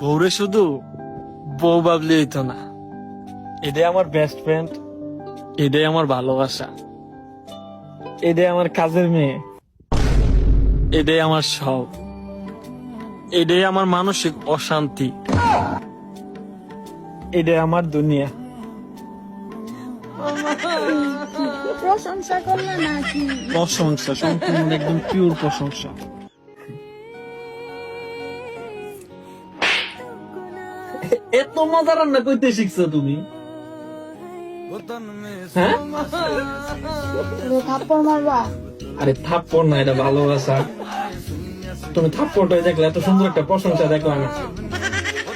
বউরে শুধু বউ ভাবলে হইতো না, এটাই আমার বেস্ট ফ্রেন্ড, এটাই আমার ভালোবাসা, এটাই আমার কাজের মেয়ে, এটাই আমার সব, এটাই আমার মানসিক অশান্তি, এটাই আমার দুনিয়া। প্রশংসা করলে নাকি? প্রশংসা, সম্পূর্ণ একদম পিওর প্রশংসা। এত মজা রান্না করতে শিখছো তুমি? হ্যাঁ? থাপ্পড় মারবা? আরে থাপ্পড় না, এটা ভালোবাসা। তুমি থাপ্পড়টাই দেখলে, এত সুন্দর একটা প্রশংসা দেখো না।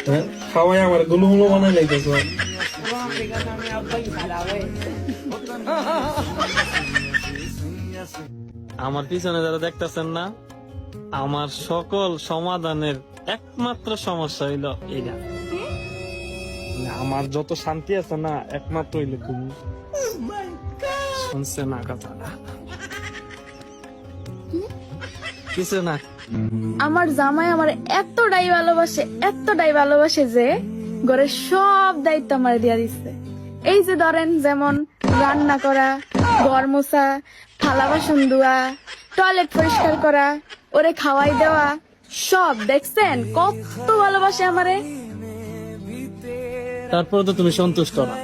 হ্যাঁ, খাওয়াই আমার গুলুমুলু বানাই লাইতেছো। আমার পিছনে যারা দেখতেছেন না, আমার সকল সমাধানের একমাত্র সমস্যা হইলো এইটা। আমার যত শান্তি আছে না, একমাত্র হইলো তুমি। শুনছে না কথাটা? কিছু না। আমার জামাই আমার এতটাই ভালোবাসে যে ঘরের সব দায়িত্ব আমার দিয়া দিচ্ছে। এই যে ধরেন, যেমন রান্না করা, ঘর মোছা, থালা বাসন ধোয়া, টয়লেট পরিষ্কার করা, ওরে খাওয়াই দেওয়া, সব দেখছেন কত ভালোবাসে আমারে। তারপর তো তুমি সন্তুষ্ট না।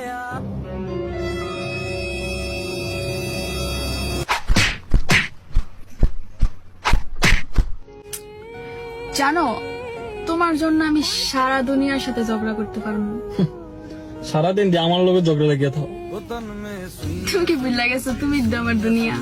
জানো, তোমার জন্য আমি সারা দুনিয়ার সাথে ঝগড়া করতে পারবো। সারাদিন দিয়ে আমার লোকের ঝগড়া লেগে থাও। তুমি কি ভুলে গেছো তুমি তো আমার দুনিয়া?